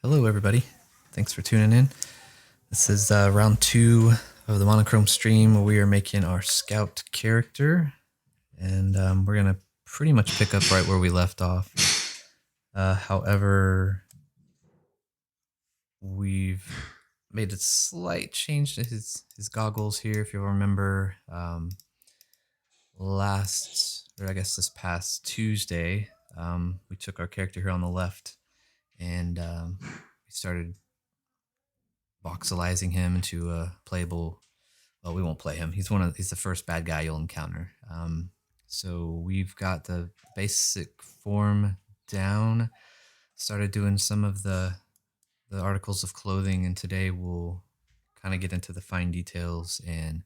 Hello, everybody. Thanks for tuning in. This is round 2 of the monochrome stream where we are making our scout character. And we're going to pretty much pick up right where we left off. However, we've made a slight change to his goggles here. If you'll remember, this past Tuesday, we took our character here on the left and we started voxelizing him into a playable. Well, we won't play him. He's the first bad guy you'll encounter. So we've got the basic form down. Started doing some of the articles of clothing, and today we'll kind of get into the fine details and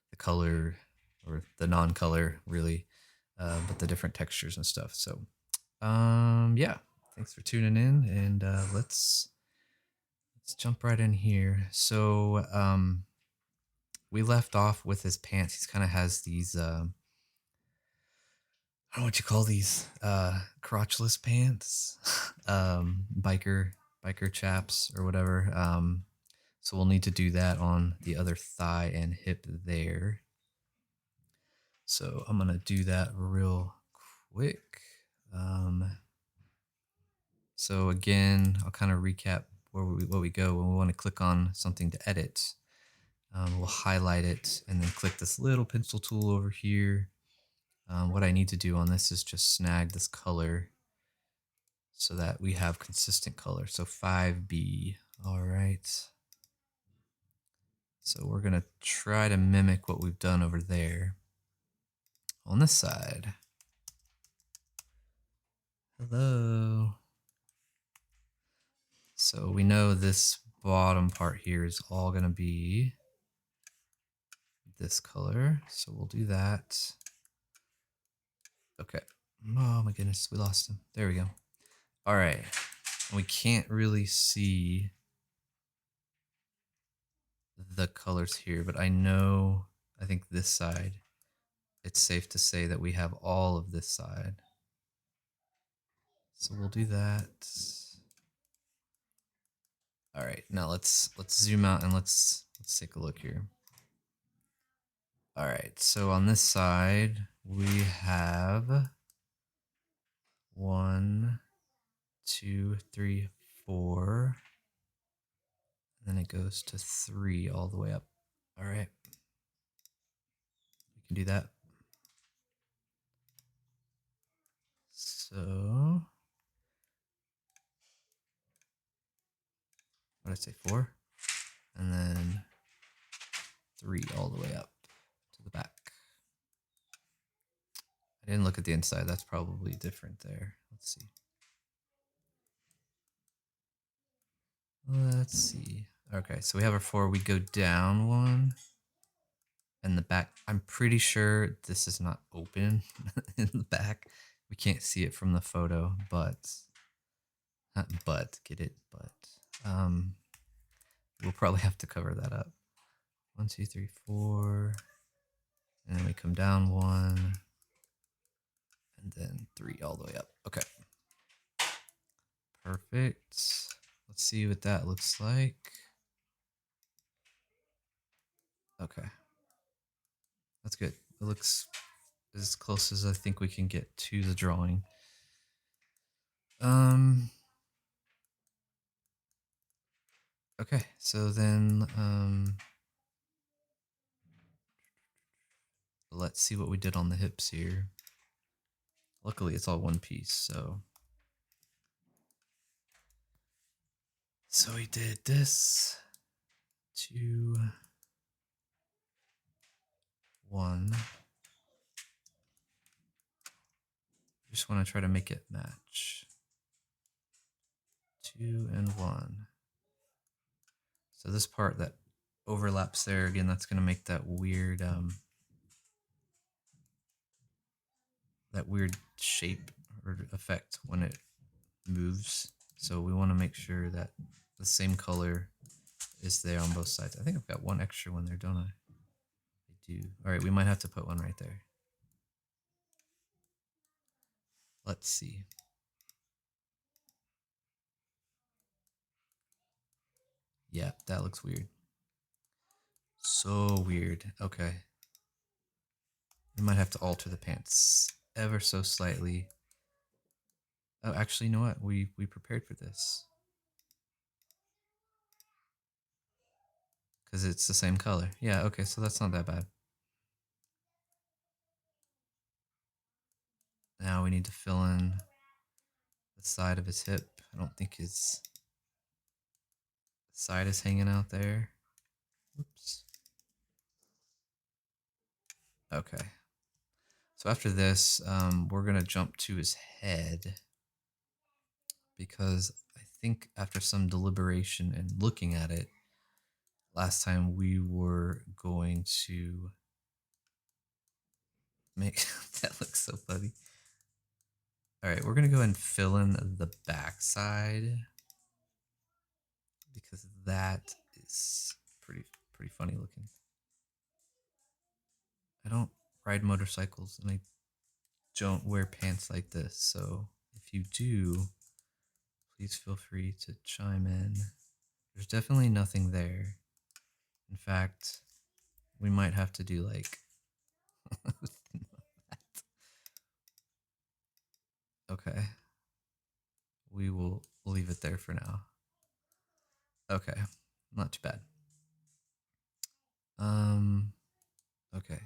the color or the non-color, really, but the different textures and stuff. So, yeah, thanks for tuning in, and let's jump right in here. So, we left off with his pants. He's kind of has these, I don't know what you call these, crotchless pants, biker chaps or whatever. So we'll need to do that on the other thigh and hip there. So I'm going to do that real quick. So again, I'll kind of recap what we go when we want to click on something to edit. We'll highlight it and then click this little pencil tool over here. What I need to do on this is just snag this color so that we have consistent color. So 5B, all right. So we're gonna try to mimic what we've done over there on this side. Hello. So we know this bottom part here is all gonna be this color. So we'll do that. Okay. Oh my goodness, we lost him. There we go. All right. We can't really see the colors here, but I think this side, it's safe to say that we have all of this side. So we'll do that. All right, now let's zoom out and let's take a look here. All right, so on this side, we have 1, 2, 3, 4. And then it goes to 3 all the way up. All right. We can do that. So, what did I say, 4? And then 3 all the way up to the back. I didn't look at the inside. That's probably different there. Let's see. Let's see. Okay, so we have our 4. We go down 1. And the back, I'm pretty sure this is not open in the back. We can't see it from the photo, but we'll probably have to cover that up. 1, 2, 3, 4. And then we come down 1. And then 3 all the way up. Okay. Perfect. Let's see what that looks like. Okay. That's good. It looks as close as I think we can get to the drawing. Okay, so then let's see what we did on the hips here. Luckily, it's all one piece, so we did this 2, 1. Just want to try to make it match. 2 and 1. So this part that overlaps there, again, that's going to make that weird shape or effect when it moves. So we want to make sure that the same color is there on both sides. I think I've got one extra one there, don't I? I do. All right, we might have to put one right there. Let's see. Yeah, that looks weird. So weird. Okay. We might have to alter the pants ever so slightly. Oh, actually, you know what? We prepared for this. Because it's the same color. Yeah, okay, so that's not that bad. Now we need to fill in the side of his hip. I don't think his side is hanging out there. Oops. Okay. So after this, we're going to jump to his head because I think after some deliberation and looking at it, last time we were going to make that look so funny. All right, we're going to go ahead and fill in the backside because that is pretty funny looking. I don't ride motorcycles and I don't wear pants like this, so if you do, please feel free to chime in. There's definitely nothing there. In fact, we might have to do like okay. We will leave it there for now. Okay. Not too bad. Okay.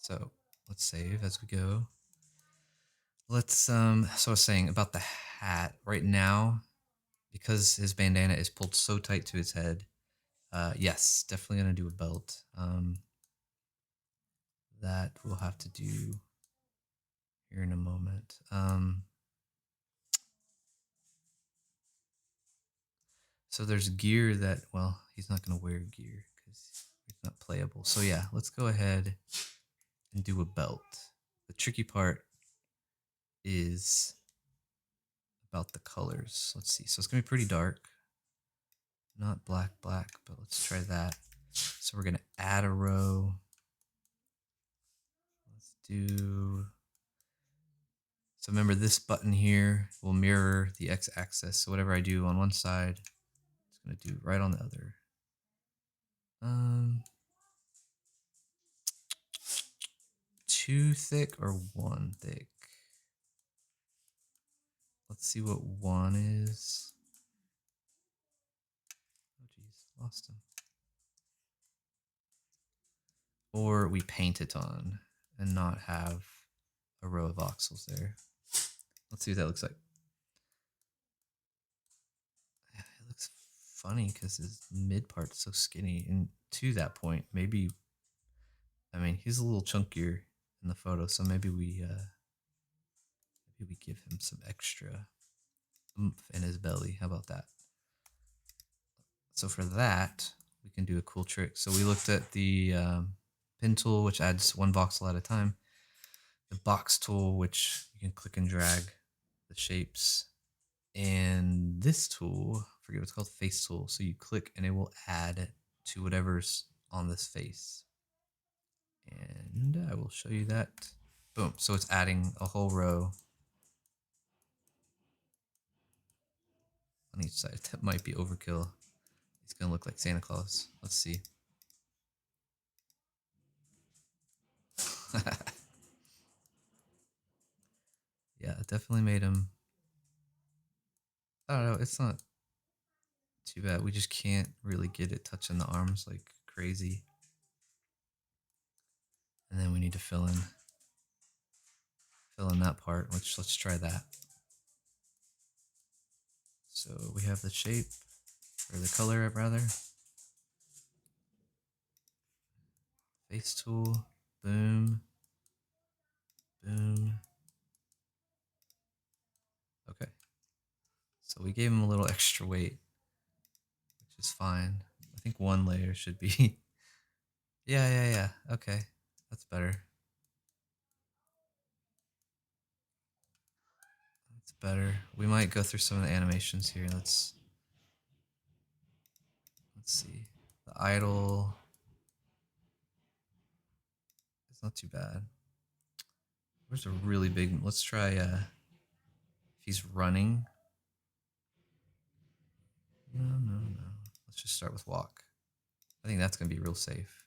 So let's save as we go. Let's so I was saying about the hat right now, because his bandana is pulled so tight to his head. Yes, definitely gonna do a belt. That we'll have to do here in a moment. So there's gear that, well, he's not gonna wear gear because he's not playable. So yeah, let's go ahead and do a belt. The tricky part is about the colors. Let's see. So it's gonna be pretty dark. Not black, but let's try that. So we're gonna add a row. Let's do. So remember this button here will mirror the x-axis. So whatever I do on one side, it's gonna do right on the other. Two thick or one thick? Let's see what one is. Oh geez, lost him. Or we paint it on and not have a row of voxels there. Let's see what that looks like. Yeah, it looks funny because his mid part's so skinny. And to that point, maybe, I mean, he's a little chunkier in the photo, so maybe we give him some extra oomph in his belly. How about that? So for that, we can do a cool trick. So we looked at the pin tool, which adds one voxel at a time. The box tool, which you can click and drag the shapes. And this tool, I forget what it's called, face tool. So you click and it will add to whatever's on this face. And I will show you that. Boom. So it's adding a whole row on each side. That might be overkill. He's going to look like Santa Claus. Let's see. Yeah, it definitely made him. I don't know. It's not too bad. We just can't really get it touching the arms like crazy. And then we need to fill in that part, which let's try that. So we have the shape, or the color rather. Face tool, boom, boom. Okay. So we gave him a little extra weight, which is fine. I think one layer should be. Yeah. Okay. That's better. That's better. We might go through some of the animations here. Let's see. The idle. It's not too bad. Where's a really big? Let's try. If he's running. No. Let's Let's just start with walk. I think that's going to be real safe.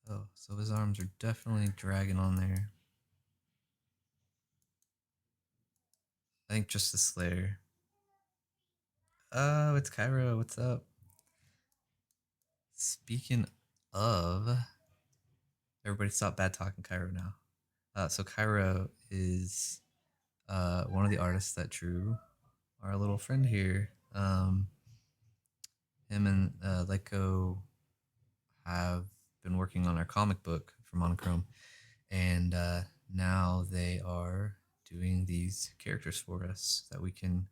Oh, so his arms are definitely dragging on there. I think just the Slayer. Oh, it's Cairo. What's up? Speaking of, everybody stop bad talking Cairo now. So Cairo is one of the artists that drew our little friend here. Him and Leiko have been working on our comic book for Monochrome, and now they are doing these characters for us that we can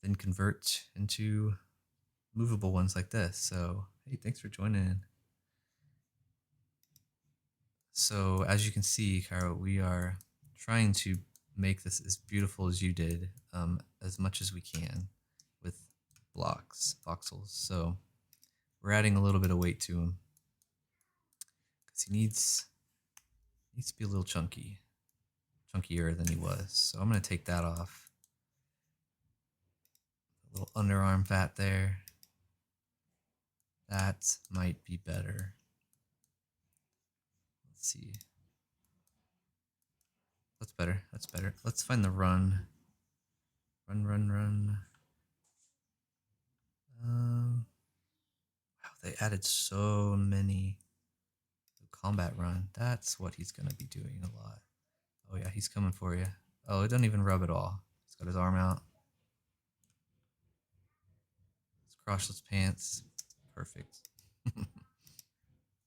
then convert into movable ones like this. So hey, thanks for joining in. So as you can see, Cairo, we are trying to make this as beautiful as you did, as much as we can with blocks, voxels. So we're adding a little bit of weight to him because he needs to be a little chunkier than he was. So I'm going to take that off. A little underarm fat there. That might be better. Let's see. That's better. That's better. Let's find the run. Run. Wow, they added so many. Combat run. That's what he's going to be doing a lot. Oh yeah, he's coming for you. Oh, it doesn't even rub at all. He's got his arm out. His crotchless pants. Perfect.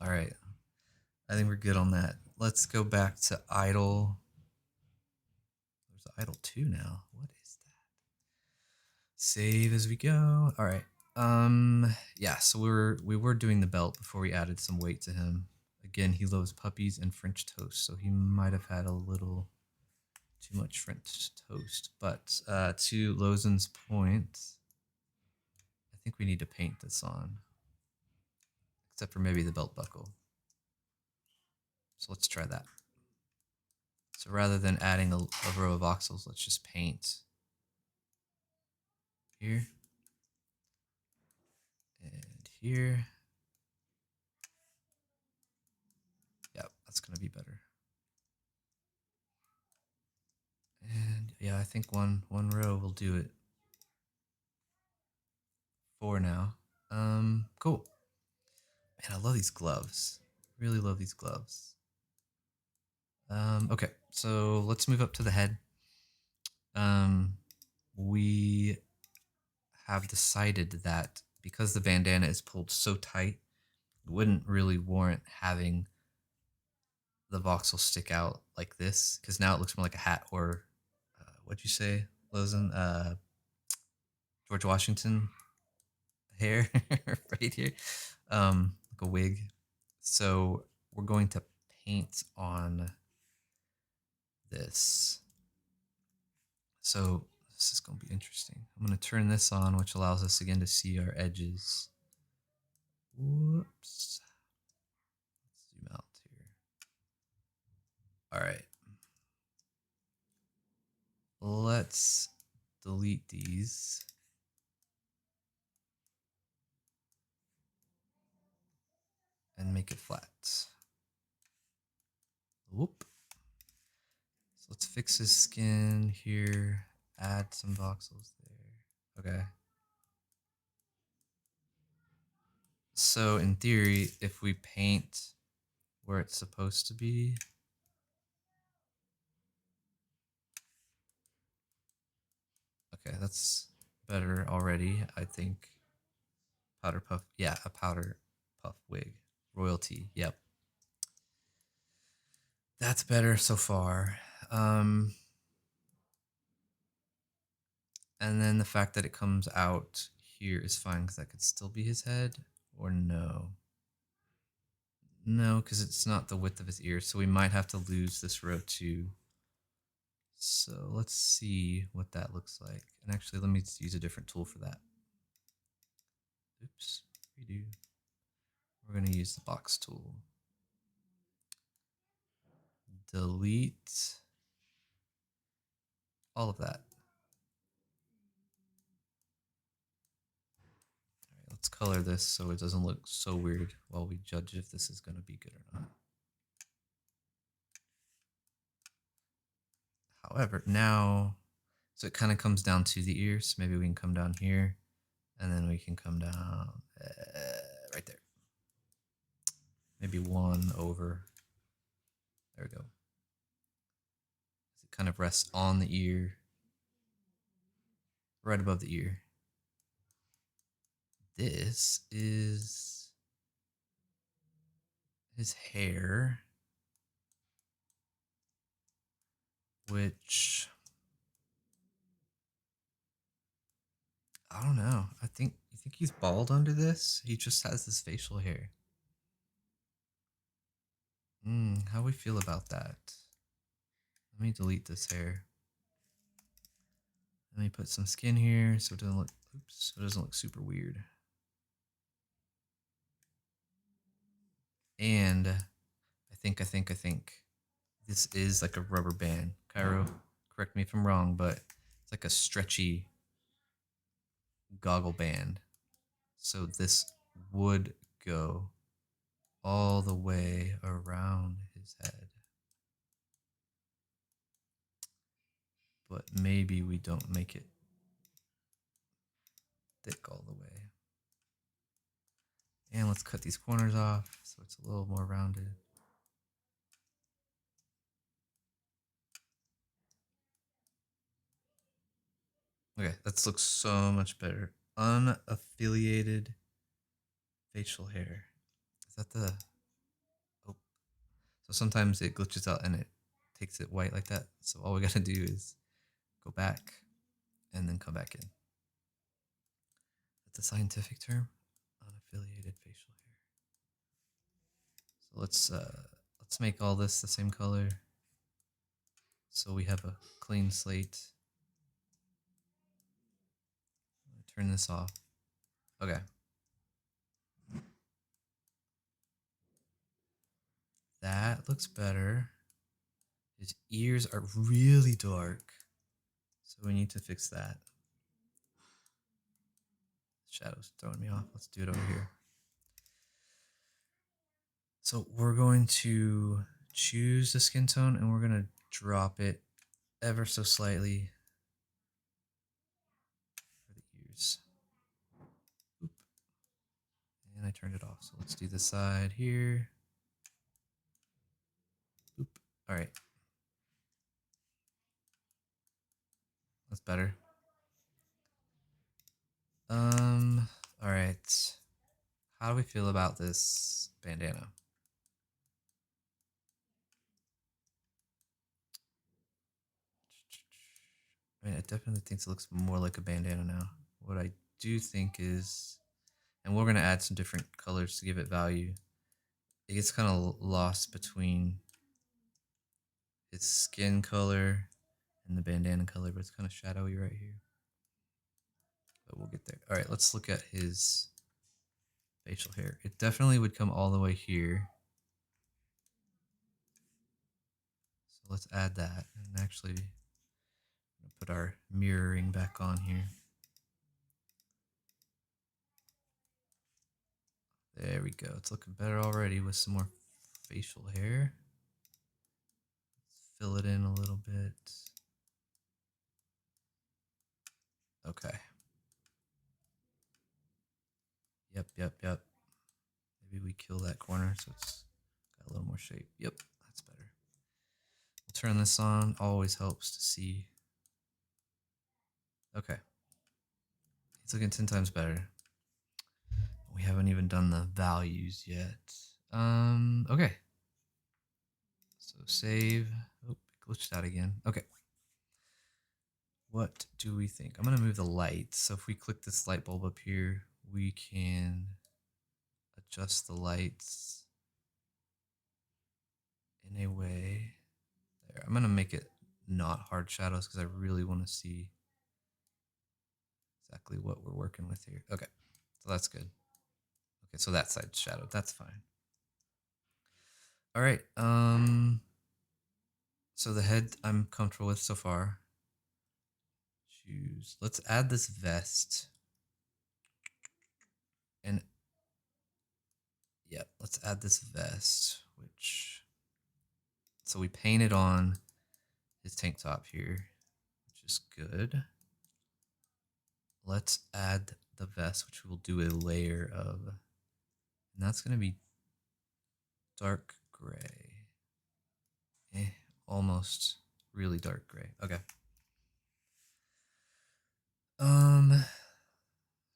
All right. I think we're good on that. Let's go back to idle. There's idle 2 now. What is that? Save as we go. All right. Yeah, so we were doing the belt before we added some weight to him. Again, he loves puppies and French toast, so he might have had a little too much French toast. But to Lozen's point, I think we need to paint this on, except for maybe the belt buckle. So let's try that. So rather than adding a row of voxels, let's just paint here and here. Yep, that's going to be better. And yeah, I think one row will do it for now. Cool. Man, I love these gloves. Really love these gloves. Okay, so let's move up to the head. We have decided that because the bandana is pulled so tight, it wouldn't really warrant having the voxel stick out like this, because now it looks more like a hat or what'd you say, Lozen? George Washington hair right here, like a wig. So we're going to paint on this. So this is going to be interesting. I'm going to turn this on, which allows us again to see our edges. Whoops. Let's zoom out here. All right. Let's delete these. And make it flat. Whoop. So let's fix his skin here. Add some voxels there. Okay. So in theory, if we paint where it's supposed to be, okay, that's better already, I think. Powder puff, yeah, a powder puff wig. Royalty, yep. That's better so far. And then the fact that it comes out here is fine, because that could still be his head, or no. No, because it's not the width of his ear, so we might have to lose this row too. So let's see what that looks like. And actually, let me use a different tool for that. Oops, redo. We're going to use the box tool. Delete all of that. let's color this so it doesn't look so weird while we judge if this is going to be good or not. However, now, so it kind of comes down to the ears. Maybe we can come down here, and then we can come down right there. Maybe one over. There we go. It kind of rests on the ear, right above the ear. This is his hair, which I don't know. You think he's bald under this? He just has this facial hair. How we feel about that? Let me delete this hair. Let me put some skin here so it doesn't look super weird. And I think this is like a rubber band. Cairo, correct me if I'm wrong, but it's like a stretchy goggle band. So this would go all the way around his head. But maybe we don't make it thick all the way. And let's cut these corners off so it's a little more rounded. Okay, that looks so much better. Unaffiliated facial hair. Is that the... Oh. So sometimes it glitches out and it takes it white like that. So all we gotta do is go back and then come back in. That's a scientific term. Unaffiliated facial hair. So let's make all this the same color. So we have a clean slate. Turn this off. Okay. That looks better. His ears are really dark, so we need to fix that. Shadow's throwing me off. Let's do it over here. So we're going to choose the skin tone and we're going to drop it ever so slightly for the ears. Oop. And I turned it off. So let's do the side here. Oop. All right. That's better. All right. How do we feel about this bandana? I mean, I definitely think it looks more like a bandana now. What I do think is, and we're going to add some different colors to give it value. It gets kind of lost between its skin color and the bandana color, but it's kind of shadowy right here. But we'll get there. All right, let's look at his facial hair. It definitely would come all the way here. So let's add that and actually put our mirroring back on here. There we go. It's looking better already with some more facial hair. Let's fill it in a little bit. Okay. Yep. Maybe we kill that corner so it's got a little more shape. Yep, that's better. We'll turn this on. Always helps to see. Okay. It's looking 10 times better. We haven't even done the values yet. Okay. So save. Oh, it glitched out again. Okay. What do we think? I'm going to move the light. So if we click this light bulb up here, we can adjust the lights in a way. There. I'm going to make it not hard shadows because I really want to see exactly what we're working with here. Okay. So that's good. Okay, so that side's shadowed. That's fine. All right. So the head I'm comfortable with so far. Choose. Let's add this vest. And yep, let's add this vest, so we painted on his tank top here, which is good. Let's add the vest, which we'll do a layer of, and that's going to be dark gray. Almost really dark gray. Okay.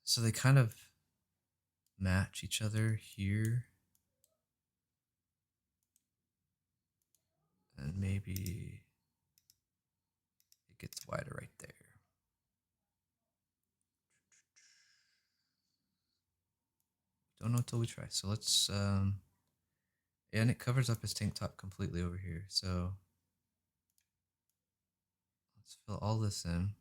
So they kind of match each other here. And maybe it gets wider right there. Don't know until we try. So let's, and it covers up his tank top completely over here. So let's fill all this in.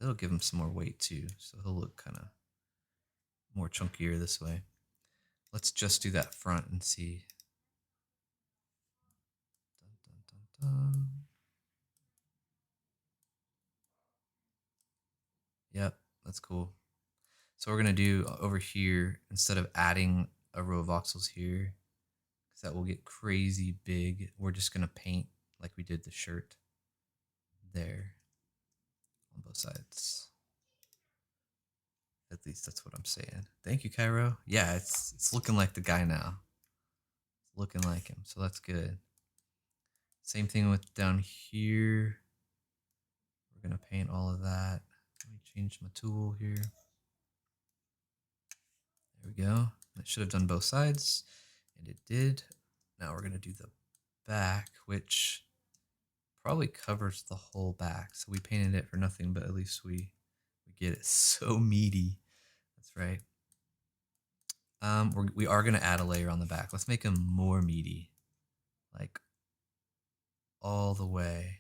It'll give him some more weight too. So he'll look kind of more chunkier this way. Let's just do that front and see. Dun, dun, dun, dun. Yep, that's cool. So we're gonna do over here, instead of adding a row of voxels here, because that will get crazy big, we're just gonna paint like we did the shirt there on both sides. At least that's what I'm saying. Thank you, Cairo. Yeah, it's looking like the guy now. It's looking like him, so that's good. Same thing with down here. We're gonna paint all of that. Let me change my tool here. There we go. It should have done both sides, and it did. Now we're gonna do the back, which probably covers the whole back. So we painted it for nothing, but at least we get it so meaty. That's right. We are gonna add a layer on the back. Let's make him more meaty, like all the way.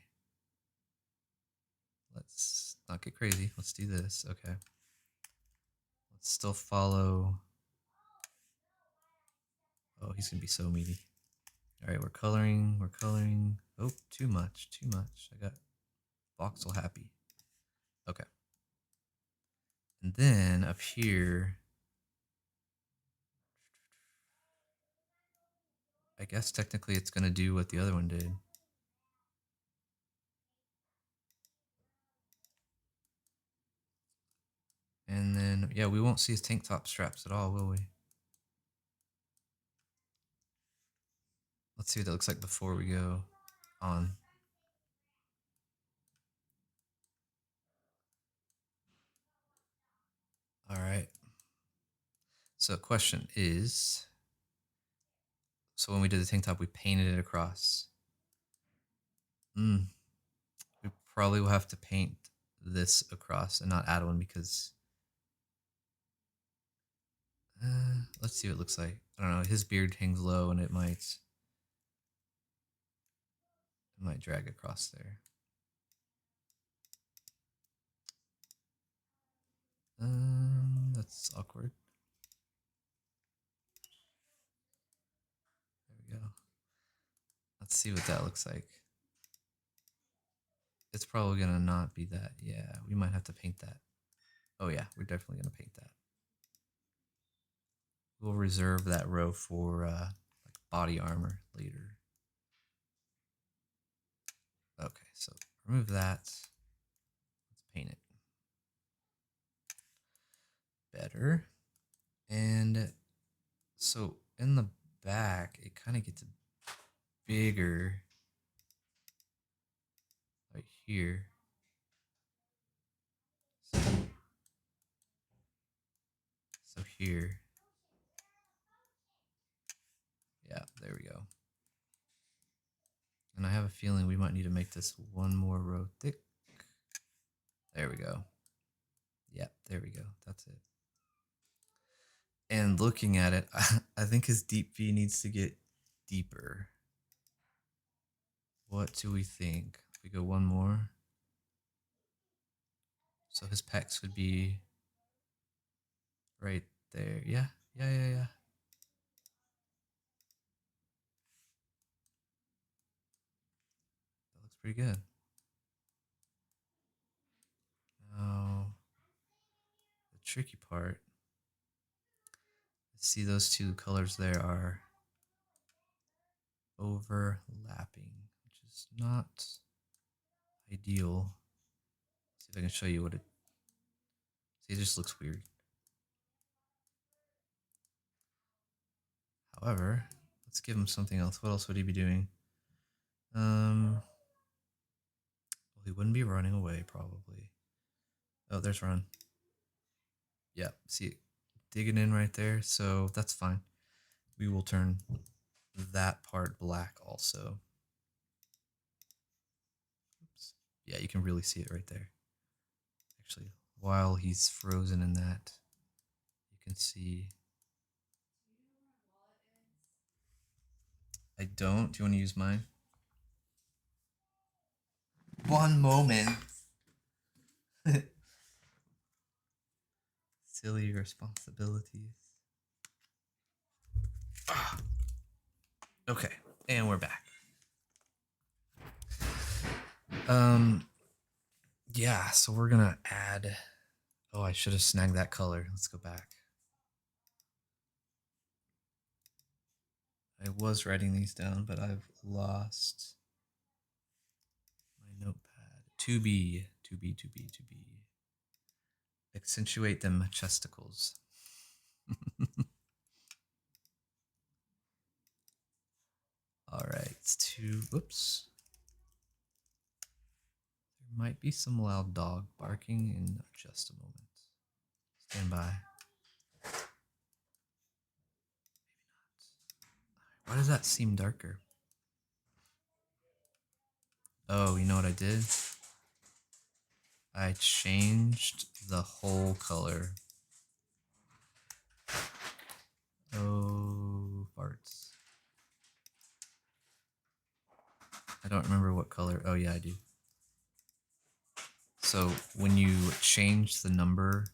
Let's not get crazy. Let's do this. Okay. Let's still follow. Oh, he's gonna be so meaty. All right, we're coloring. We're coloring. Oh, too much. Too much. I got voxel happy. Okay. And then up here, I guess technically it's gonna do what the other one did. And then, yeah, we won't see his tank top straps at all, will we? Let's see what that looks like before we go on. All right. So question is, so when we did the tank top, we painted it across. We probably will have to paint this across and not add one because, let's see what it looks like. I don't know. His beard hangs low and it might drag across there. That's awkward. There we go. Let's see what that looks like. It's probably gonna not be that. Yeah, we might have to paint that. Oh yeah, we're definitely gonna paint that. We'll reserve that row for like body armor later. Okay, so remove that. Let's paint it better. And so in the back, it kind of gets bigger right here. So here. Yeah, there we go. And I have a feeling we might need to make this one more row thick. There we go. Yeah, there we go. That's it. And looking at it, I think his deep V needs to get deeper. What do we think? If we go one more. So his pecs would be right there. Yeah. That looks pretty good. Now, the tricky part. See, those two colors there are overlapping, which is not ideal. Let's see if I can show you what it. See, it just looks weird. However, let's give him something else. What else would he be doing? Well, he wouldn't be running away, probably. Oh, there's run. Yeah, see, digging in right there. So that's fine. We will turn that part black also. Oops. Yeah, you can really see it right there. Actually, while he's frozen in that, you can see. I don't. Do you want to use mine? One moment. Silly responsibilities. Okay, and we're back. Yeah, so we're gonna add. Oh, I should have snagged that color. Let's go back. I was writing these down, but I've lost my notepad. To be. Accentuate them chesticles. All right, whoops. There might be some loud dog barking in just a moment. Stand by. Why does that seem darker? Oh, you know what I did? I changed the whole color. Oh, farts. I don't remember what color. Oh, yeah, I do. So when you change the number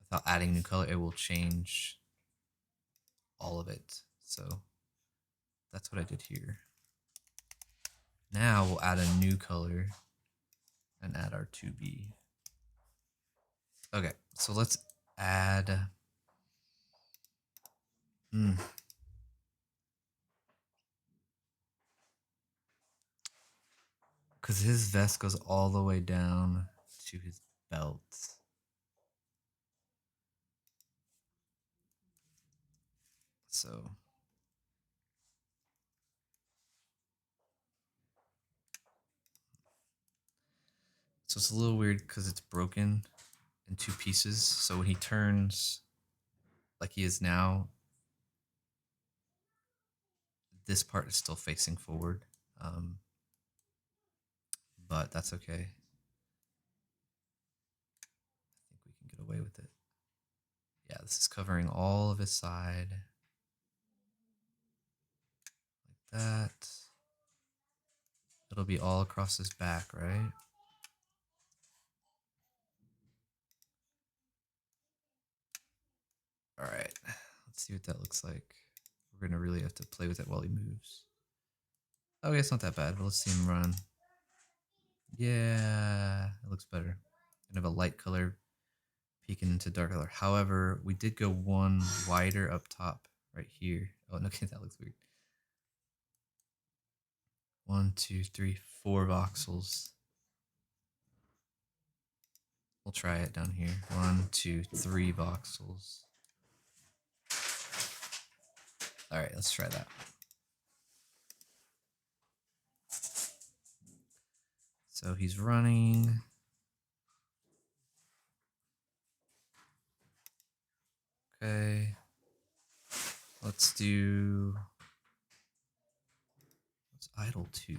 without adding new color, it will change all of it. So that's what I did here. Now we'll add a new color and add our 2B. Okay, so let's add. Because his vest goes all the way down to his belt. So it's a little weird because it's broken in two pieces. So when he turns like he is now, this part is still facing forward. But that's okay. I think we can get away with it. Yeah, this is covering all of his side. Like that. It'll be all across his back, right? All right, let's see what that looks like. We're gonna really have to play with it while he moves. Okay, it's not that bad, but let's see him run. Yeah, it looks better. Kind of a light color peeking into dark color. However, we did go one wider up top right here. Oh, no, okay, that looks weird. 1, 2, 3, 4 voxels. We'll try it down here. 1, 2, 3 voxels. All right, let's try that. So he's running. Okay. Let's idle 2.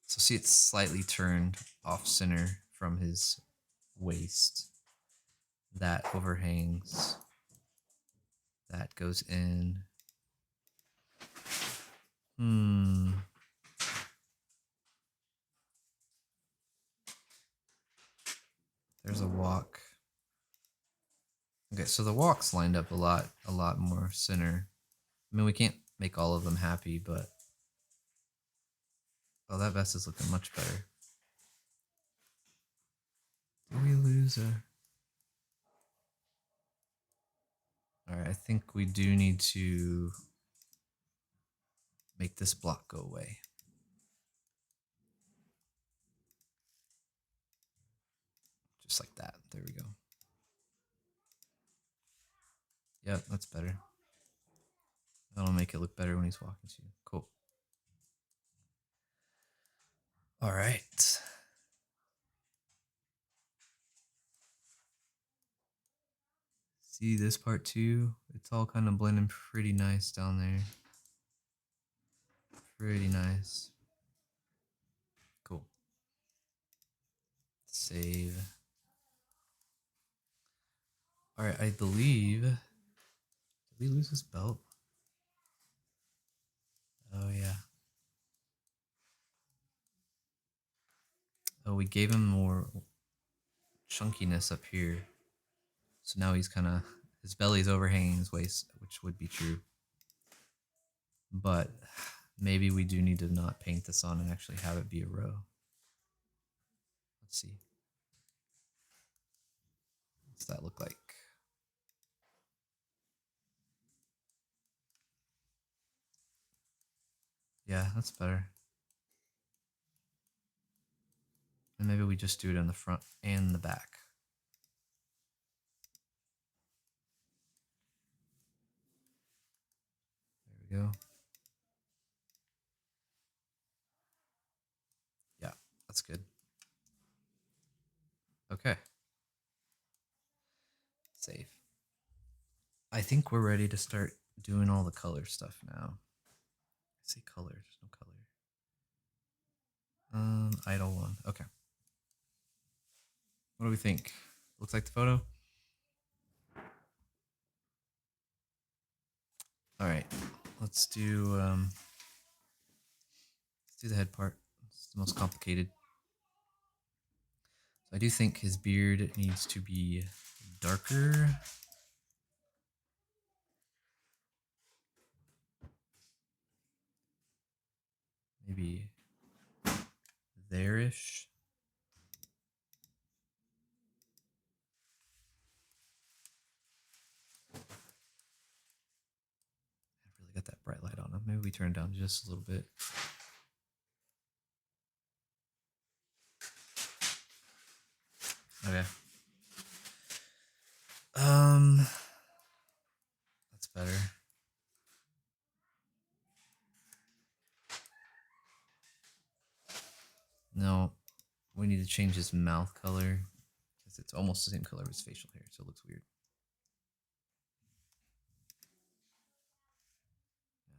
So see, it's slightly turned off center from his waist. That overhangs. That goes in. There's a walk. Okay, so the walk's lined up a lot more center. I mean, we can't make all of them happy, but oh, that vest is looking much better. Did we lose a... Alright, I think we do need to make this block go away. Just like that. There we go. Yep, that's better. That'll make it look better when he's walking to you. Cool. Alright. See this part too? It's all kind of blending pretty nice down there. Pretty nice. Cool. Save. Alright, I believe... Did we lose his belt? Oh, yeah. Oh, we gave him more chunkiness up here. So now he's kind of... His belly's overhanging his waist, which would be true. But maybe we do need to not paint this on and actually have it be a row. Let's see. What's that look like? Yeah, that's better. And maybe we just do it in the front and the back. There we go. Yeah, that's good. Okay. Save. I think we're ready to start doing all the color stuff now. I say color, there's no color. Idle one. Okay. What do we think? Looks like the photo? Alright. Let's do the head part. It's the most complicated. So I do think his beard needs to be darker. Maybe there-ish. I've really got that bright light on him. Maybe we turn it down just a little bit. Okay. That's better. No, we need to change his mouth color because it's almost the same color as facial hair, so it looks weird.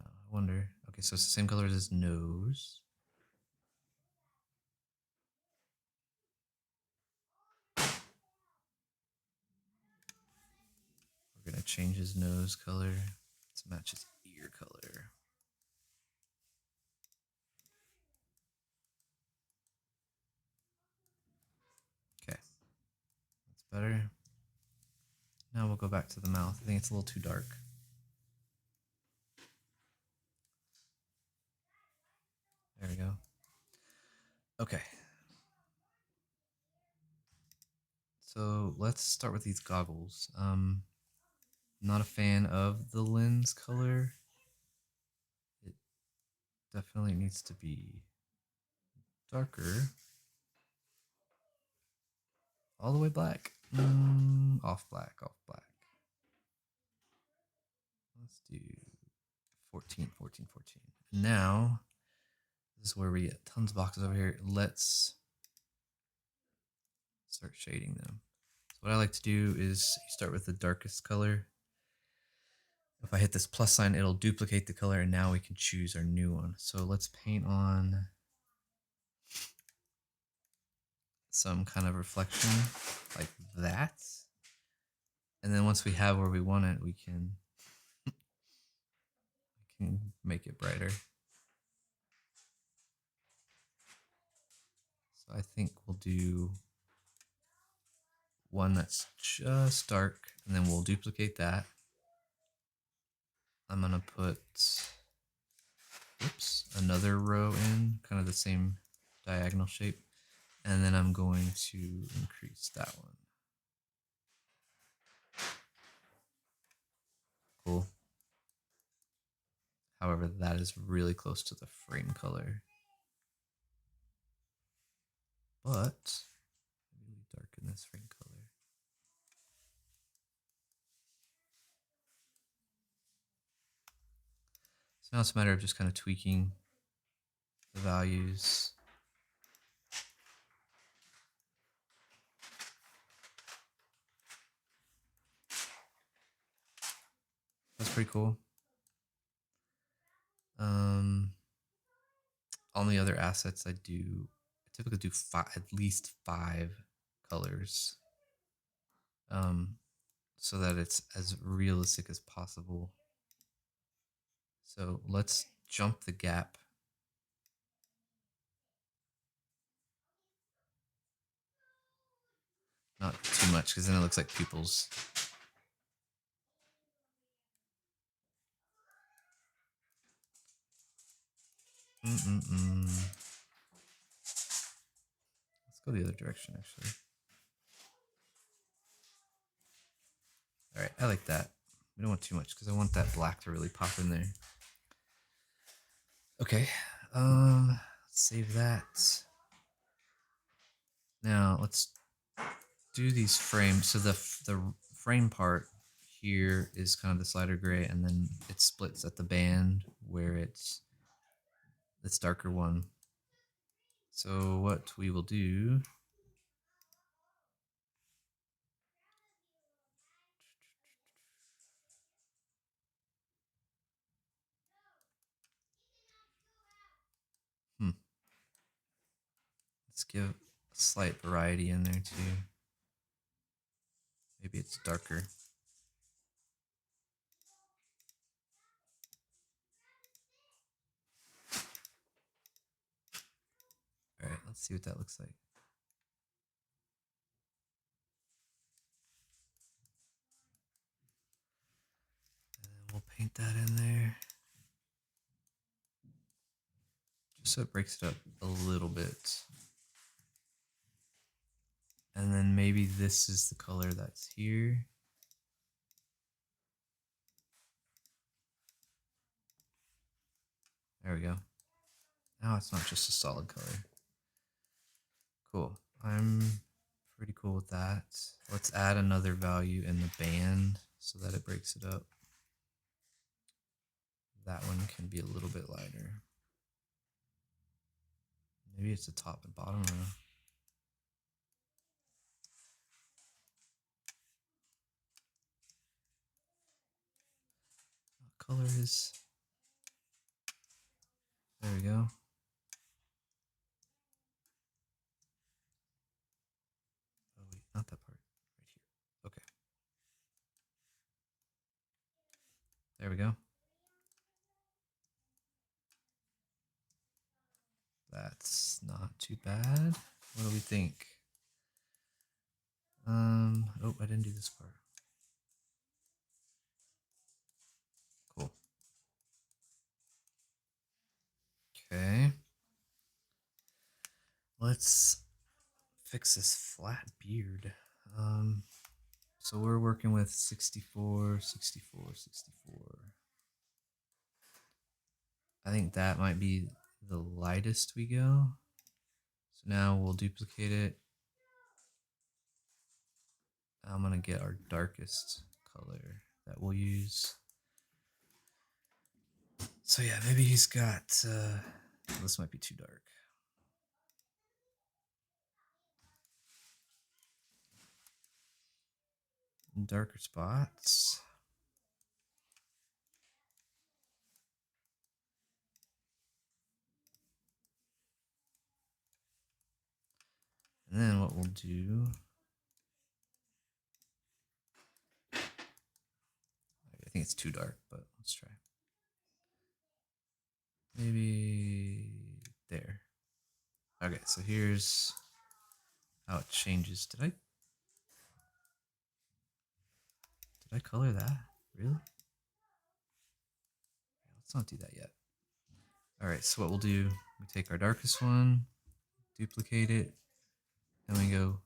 I wonder. Okay, so it's the same color as his nose. We're gonna change his nose color to match his ear color. Okay, that's better. Now we'll go back to the mouth. I think it's a little too dark. There we go. Okay. So let's start with these goggles. I'm not a fan of the lens color. It definitely needs to be darker. All the way black. Off black, off black. Let's do 14, 14, 14. Now, this is where we get tons of boxes over here. Let's start shading them. So what I like to do is you start with the darkest color. If I hit this plus sign, it'll duplicate the color, and now we can choose our new one. So let's paint on some kind of reflection like that. And then once we have where we want it, we can make it brighter. So I think we'll do one that's just dark, and then we'll duplicate that. I'm gonna put another row in, kind of the same diagonal shape. And then I'm going to increase that one. Cool. However, that is really close to the frame color. But maybe we darken this frame color. So now it's a matter of just kind of tweaking the values. That's pretty cool. On the other assets, I typically do at least 5 colors, so that it's as realistic as possible. So let's jump the gap. Not too much, because then it looks like pupils. Let's go the other direction, actually. All right, I like that. We don't want too much, because I want that black to really pop in there. Okay, let's save that. Now let's do these frames. So the frame part here is kind of the slider gray, and then it splits at the band where it's this darker one. So what we will do, let's give a slight variety in there too. Maybe it's darker. All right, let's see what that looks like. And then we'll paint that in there, just so it breaks it up a little bit. And then maybe this is the color that's here. There we go. Now it's not just a solid color. Cool. I'm pretty cool with that. Let's add another value in the band so that it breaks it up. That one can be a little bit lighter. Maybe it's the top and bottom. I don't know. What color is? There we go. Oh wait, not that part. Right here. Okay. There we go. That's not too bad. What do we think? Oh, I didn't do this part. Cool. Okay. Let's fix this flat beard. So we're working with 64, 64, 64. I think that might be the lightest we go. So now we'll duplicate it. I'm gonna get our darkest color that we'll use. So yeah, maybe he's got, this might be too dark. Darker spots. And then what we'll do, I think it's too dark, but let's try. Maybe there. Okay, so here's how it changes. Did I color that? Really? Let's not do that yet. All right, so what we'll do, we take our darkest one, duplicate it, Then we go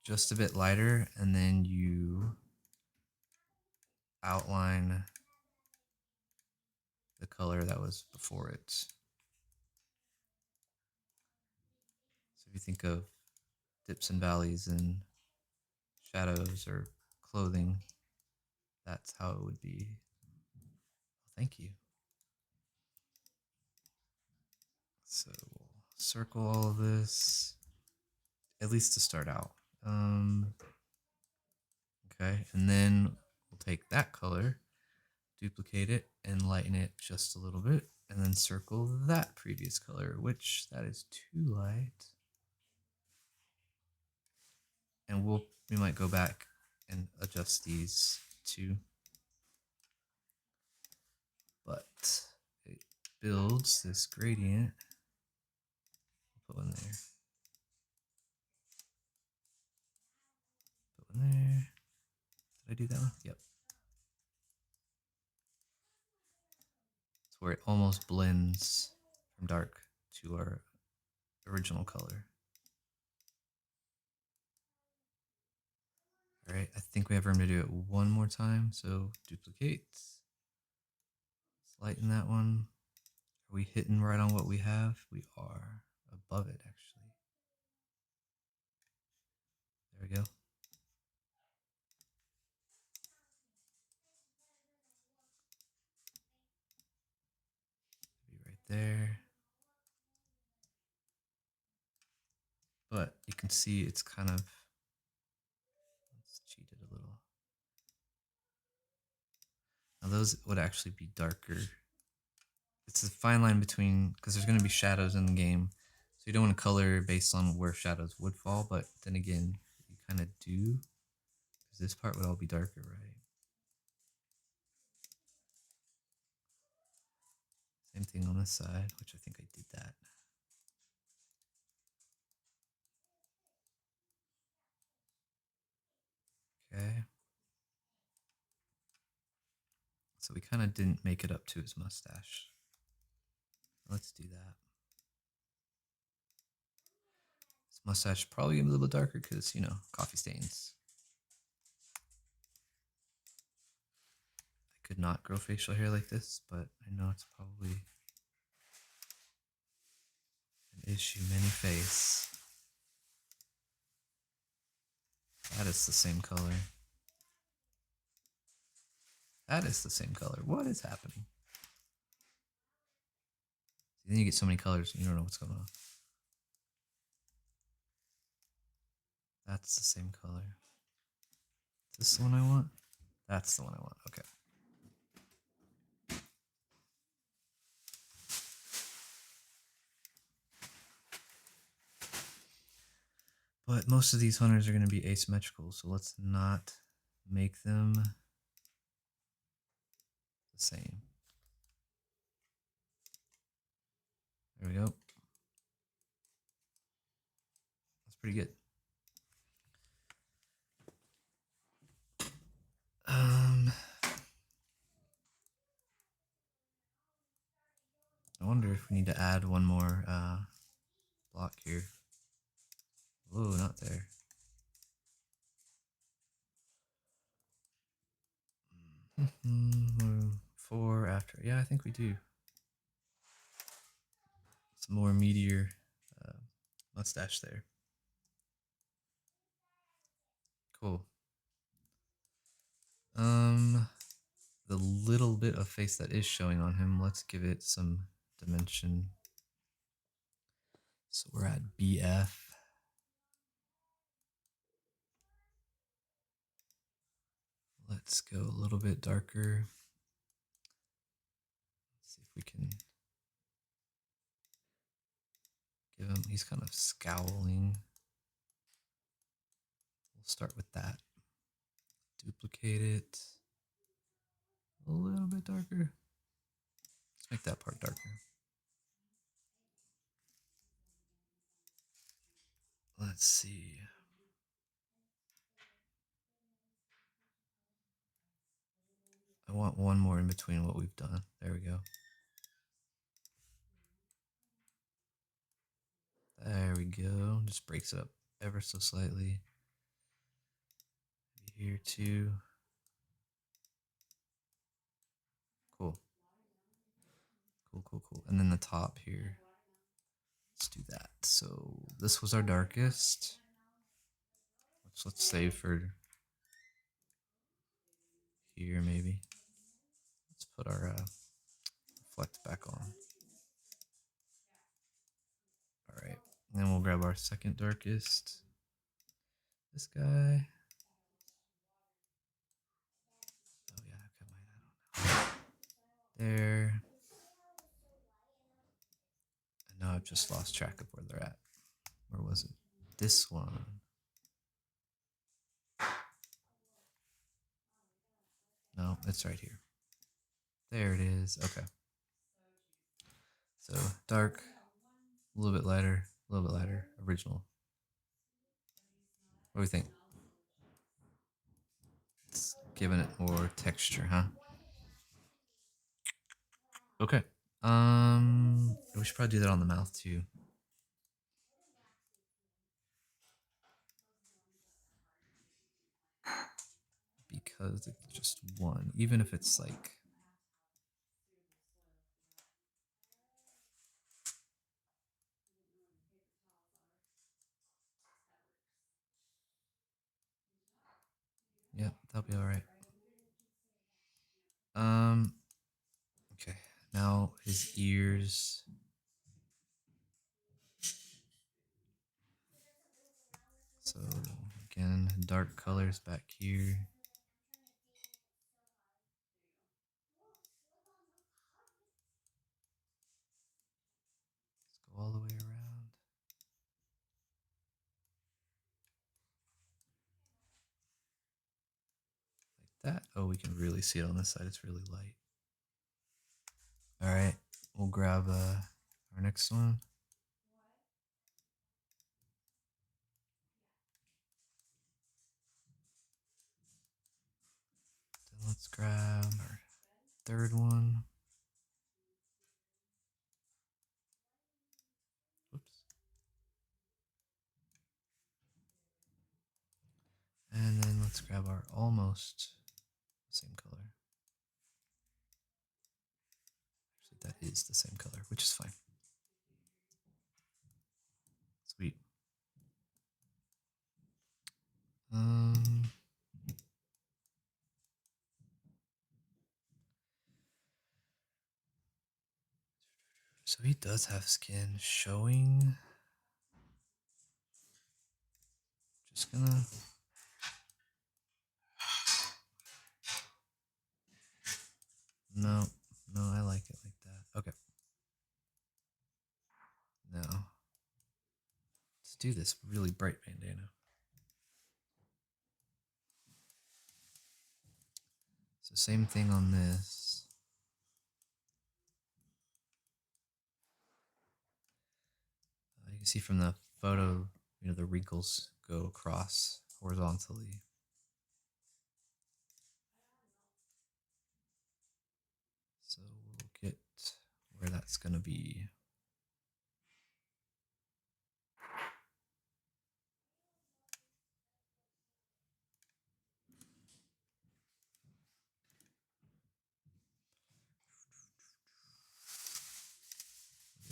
just a bit lighter, and then you outline the color that was before it. So if you think of dips and valleys in shadows or clothing, that's how it would be. Thank you. So we'll circle all of this, at least to start out. Okay, and then we'll take that color, duplicate it, and lighten it just a little bit, and then circle that previous color, which that is too light. And we might go back and adjust these too. But it builds this gradient. Put one there. Put one there. Did I do that one? Yep. It's where it almost blends from dark to our original color. All right, I think we have room to do it one more time. So duplicate. Let's lighten that one. Are we hitting right on what we have? We are above it, actually. There we go. Be right there. But you can see it's kind of, let's cheat it a little. Now those would actually be darker. It's a fine line between, because there's going to be shadows in the game. So you don't want to color based on where shadows would fall, but then again, you kind of do. Because this part would all be darker, right? Same thing on this side, which I think I did that. Okay. So we kind of didn't make it up to his mustache. Let's do that. His mustache probably gonna be a little bit darker because, you know, coffee stains. I could not grow facial hair like this, but I know it's probably an issue many face. That is the same color. That is the same color. What is happening? Then you get so many colors and you don't know what's going on. That's the same color. Is this the one I want? That's the one I want. Okay. But most of these hunters are going to be asymmetrical, so let's not make them the same. There we go. That's pretty good. I wonder if we need to add one more block here. Whoa, not there. Four after. Yeah, I think we do. Some more meteor mustache there. Cool. The little bit of face that is showing on him, let's give it some dimension. So we're at BF. Let's go a little bit darker. Let's see if we can give him, he's kind of scowling. We'll start with that. Duplicate it. A little bit darker. Let's make that part darker. Let's see. I want one more in between what we've done. There we go. There we go. Just breaks it up ever so slightly. Here too. Cool. Cool. And then the top here. Let's do that. So this was our darkest. Let's save for here maybe. Let's put our reflect back on. All right. And then we'll grab our second darkest. This guy. Oh yeah, I've got mine. I don't know. There. And now I've just lost track of where they're at. Where was it? This one. No, it's right here. There it is. Okay. So dark, a little bit lighter, original. What do we think? It's giving it more texture, huh? Okay. We should probably do that on the mouth too. Because it's just one, even if it's like yeah, that'll be all right. Okay. Now his ears. So again, dark colors back here. Let's go all the way around. Like that. Oh, we can really see it on this side. It's really light. All right. We'll grab our next one. Then let's grab our third one. Oops. And then let's grab our almost same color. Actually, that is the same color, which is fine. Sweet. So he does have skin showing. Just gonna. No, I like it like that. Okay. Now, let's do this really bright bandana. So same thing on this. You can see from the photo, the wrinkles go across horizontally. So we'll get where that's going to be.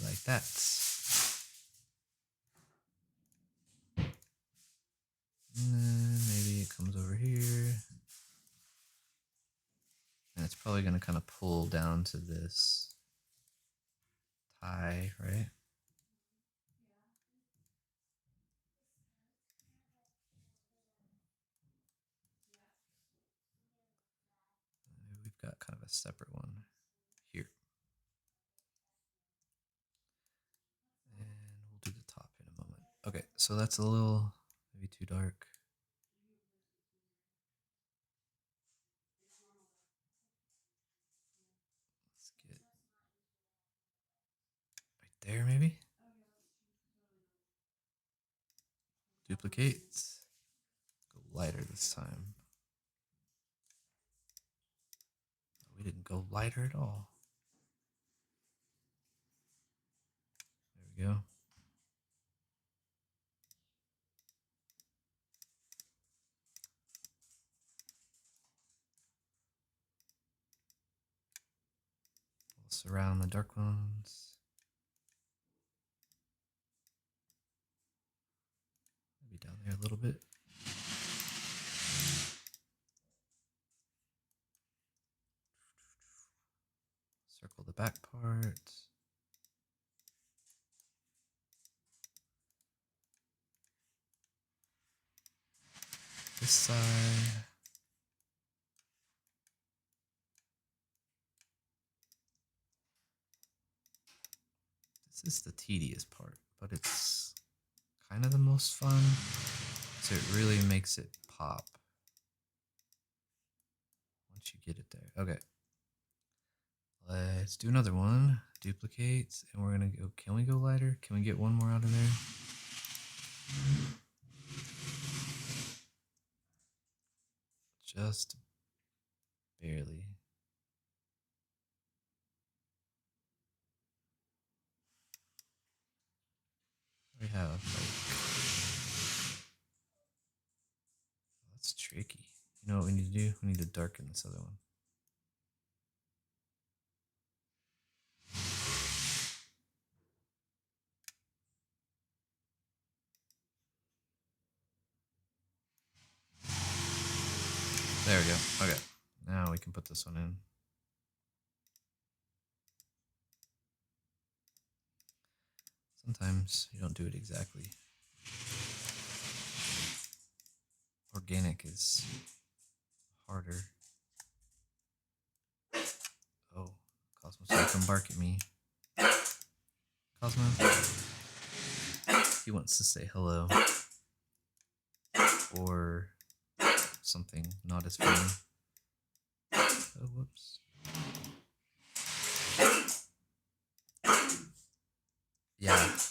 Like that. And then maybe it comes over here. And it's probably going to kind of pull down to this tie, right? We've got kind of a separate one here. And we'll do the top in a moment. Okay, so that's a little maybe too dark. Let's get right there maybe. Duplicate. Go lighter this time. We didn't go lighter at all. There we go. Surround the dark ones. Maybe down there a little bit. Circle the back part. This side. This is the tedious part, but it's kind of the most fun. So it really makes it pop once you get it there. Okay. Let's do another one. Duplicates, and we're gonna go. Can we go lighter? Can we get one more out of there? Just barely. We have like, that's tricky. You know what we need to do? We need to darken this other one. There we go. Okay. Now we can put this one in. Sometimes you don't do it exactly. Organic is harder. Oh, Cosmo's gonna come bark at me. Cosmo? He wants to say hello. Or something not as funny. Oh, whoops.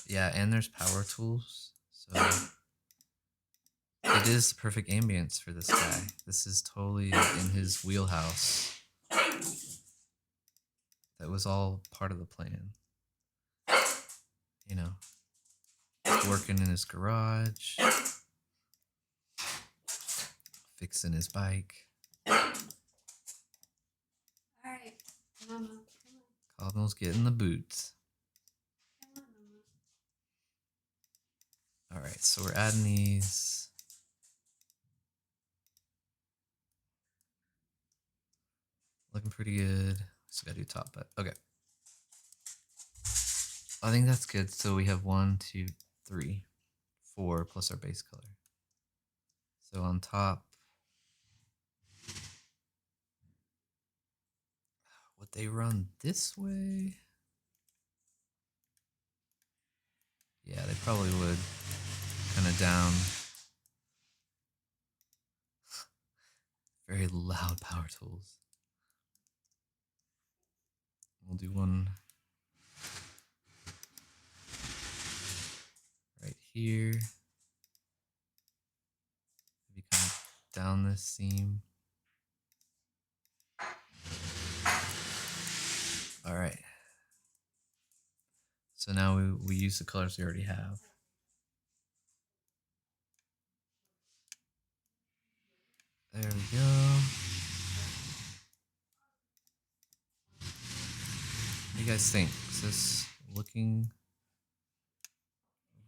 Yeah, and there's power tools, so it is the perfect ambience for this guy. This is totally in his wheelhouse. That was all part of the plan. You know, working in his garage, fixing his bike. Alright, Mama, come on. Cosmo's getting the boots. Come on, Mama. Alright, so we're adding these. Looking pretty good. Still gotta do top, but okay. I think that's good. So we have 1, 2, 3, 4 plus our base color. So on top, would they run this way? Yeah, they probably would. Kind of down. Very loud power tools. We'll do one right here. Maybe kind of down this seam. All right. So now we use the colors we already have. There we go. What do you guys think? Is this looking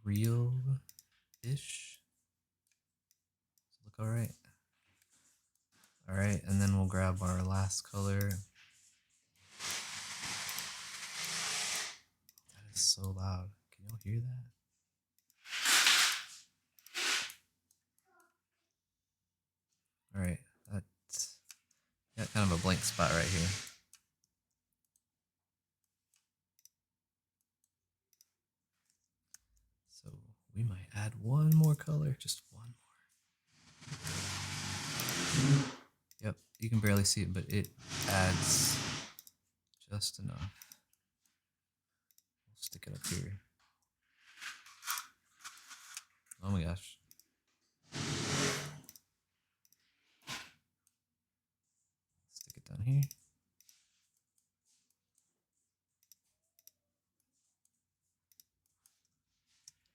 real-ish? Does it look all right? All right, and then we'll grab our last color. That is so loud. Can y'all hear that? All right, that's got kind of a blank spot right here. So we might add one more color, just one more. Yep, you can barely see it, but it adds just enough. We'll stick it up here. Oh my gosh. Stick it down here.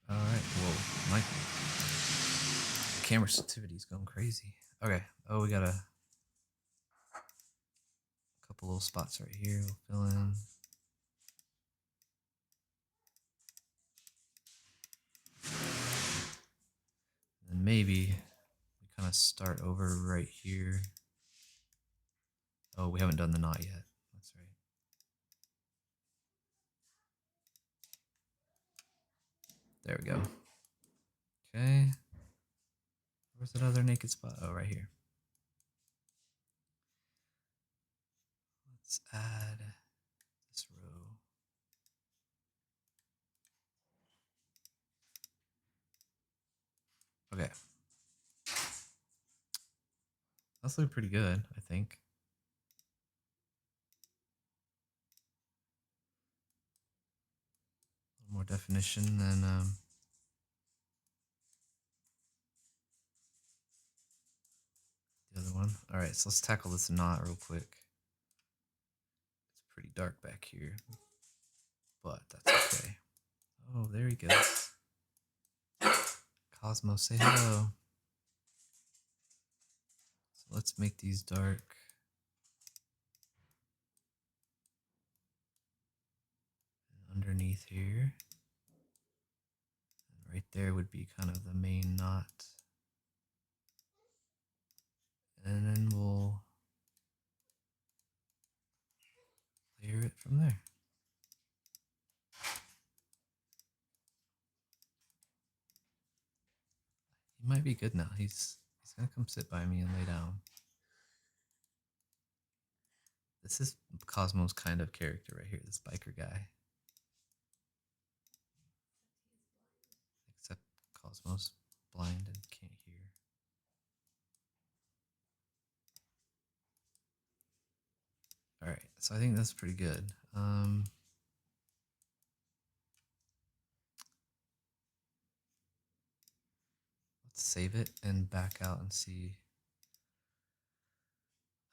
All right, whoa, my camera sensitivity is going crazy. Okay, oh, we got a couple little spots right here. We'll fill in. maybe we kind of start over right here. Oh, we haven't done the knot yet. That's right. There we go. Okay. Where's that other naked spot? Oh, right here. Let's add this row. Okay. That's looking pretty good, I think. A little more definition than the other one. All right, so let's tackle this knot real quick. It's pretty dark back here, but that's okay. Oh, there he goes. Cosmo, say hello. So let's make these dark. And underneath here. And right there would be kind of the main knot. And then we'll layer it from there. He might be good now. He's gonna come sit by me and lay down. This is Cosmo's kind of character right here, this biker guy. Except Cosmo's blind and can't hear. Alright, so I think that's pretty good. Let's save it and back out and see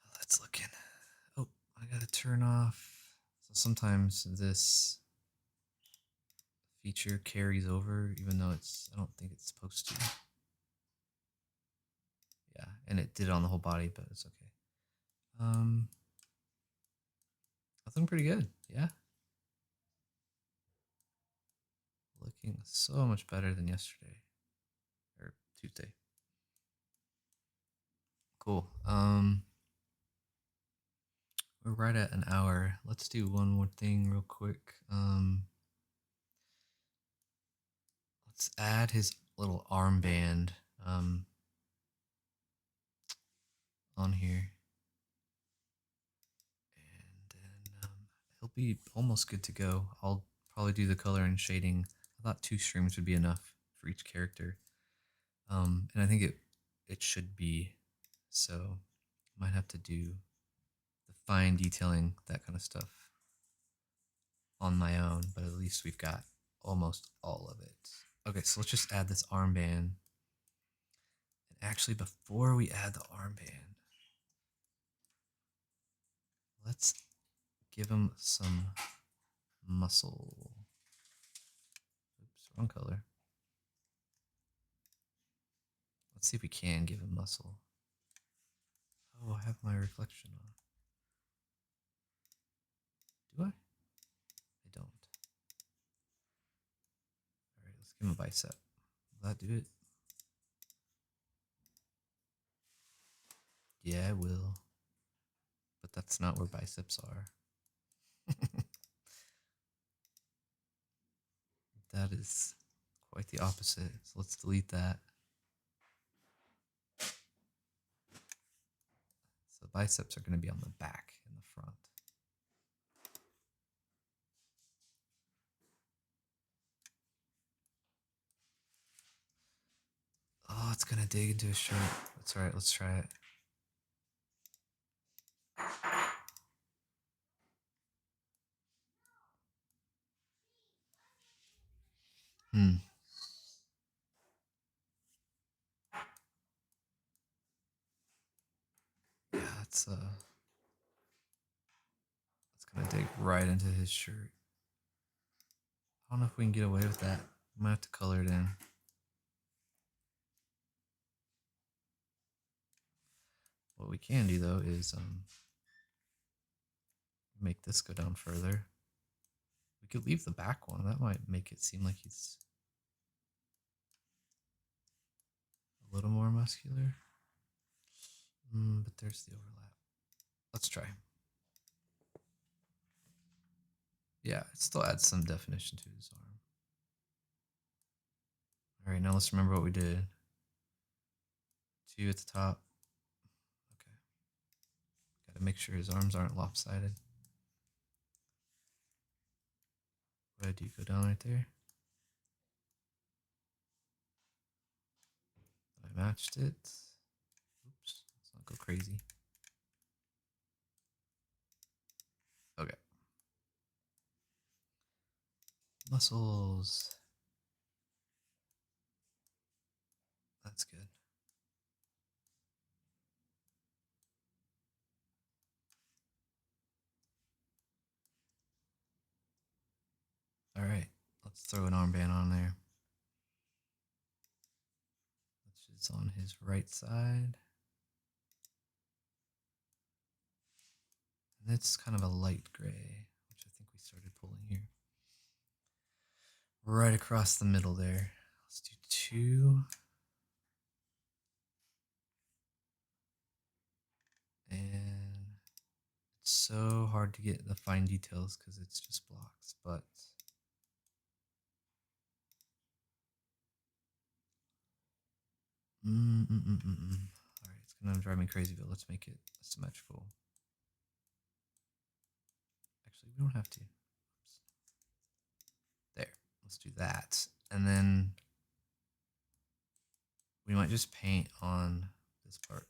how that's looking. Oh, I gotta turn off. So sometimes this feature carries over, even though I don't think it's supposed to. Yeah, and it did on the whole body, but it's okay. Looking pretty good, yeah. Looking so much better than yesterday or Tuesday. Cool. We're right at an hour. Let's do one more thing real quick. Let's add his little armband on here. And then he'll be almost good to go. I'll probably do the color and shading. I thought 2 streams would be enough for each character. And I think it should be. So might have to do the fine detailing, that kind of stuff on my own, but at least we've got almost all of it. Okay, so let's just add this armband. And actually, before we add the armband, let's give him some muscle. Oops, wrong color. Let's see if we can give him muscle. Oh, I have my reflection on. Do I? I don't. Alright, let's give him a bicep. Will that do it? Yeah, it will. But that's not where biceps are. That is quite the opposite. So let's delete that. So biceps are going to be on the back and the front. Oh, it's going to dig into his shirt. That's all right. Let's try it. Yeah, it's gonna dig right into his shirt. I don't know if we can get away with that. I might have to color it in. What we can do though is make this go down further. We could leave the back one. That might make it seem like he's A little more muscular. But there's the overlap. Let's try. Yeah, it still adds some definition to his arm. All right, now let's remember what we did. 2 at the top. Okay. Got to make sure his arms aren't lopsided. Why do you go down right there? I matched it. Oops, let's not go crazy. Okay. Muscles. That's good. All right, let's throw an armband on there. Which is on his right side. And it's kind of a light gray, which I think we started pulling here. Right across the middle there. Let's do 2. And it's so hard to get the fine details because it's just blocks, but all right, it's gonna drive me crazy, but let's make it symmetrical. Actually, we don't have to. Oops. There, let's do that. And then we might just paint on this part,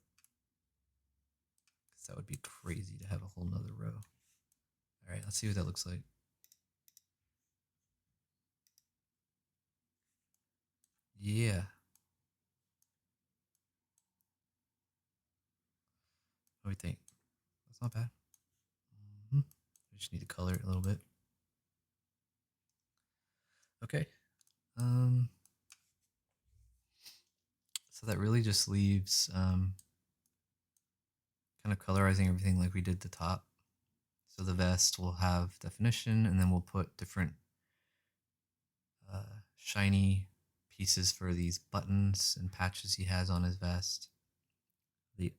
because that would be crazy to have a whole nother row. All right, let's see what that looks like. Yeah. What do we think? That's not bad. We just need to color it a little bit. Okay. So that really just leaves kind of colorizing everything like we did the top. So the vest will have definition, and then we'll put different shiny pieces for these buttons and patches he has on his vest. The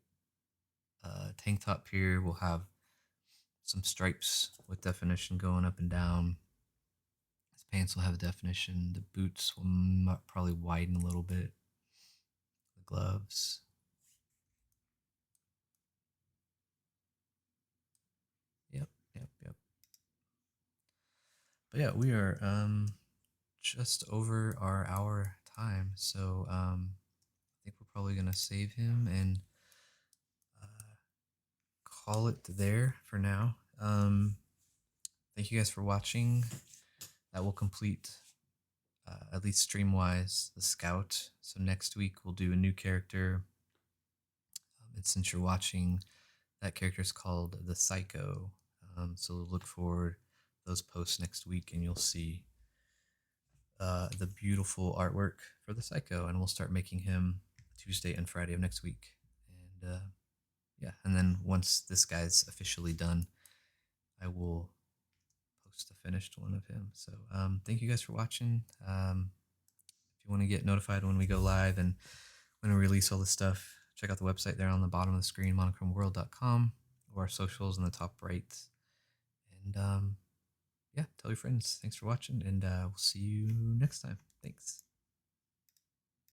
tank top here will have some stripes with definition going up and down. His pants will have a definition. The boots will probably widen a little bit. The gloves. Yep. But yeah, we are just over our hour time, so I think we're probably gonna save him and call it there for now. Thank you guys for watching. That will complete, at least stream wise, the scout. So next week we'll do a new character. And since you're watching, that character is called the Psycho. So look forward those posts next week, and you'll see the beautiful artwork for the Psycho, and we'll start making him Tuesday and Friday of next week. And yeah, and then once this guy's officially done, I will post a finished one of him. So thank you guys for watching. If you want to get notified when we go live and when we release all this stuff, check out the website there on the bottom of the screen, monochromeworld.com, or our socials in the top right. And yeah, tell your friends. Thanks for watching, and we'll see you next time. Thanks.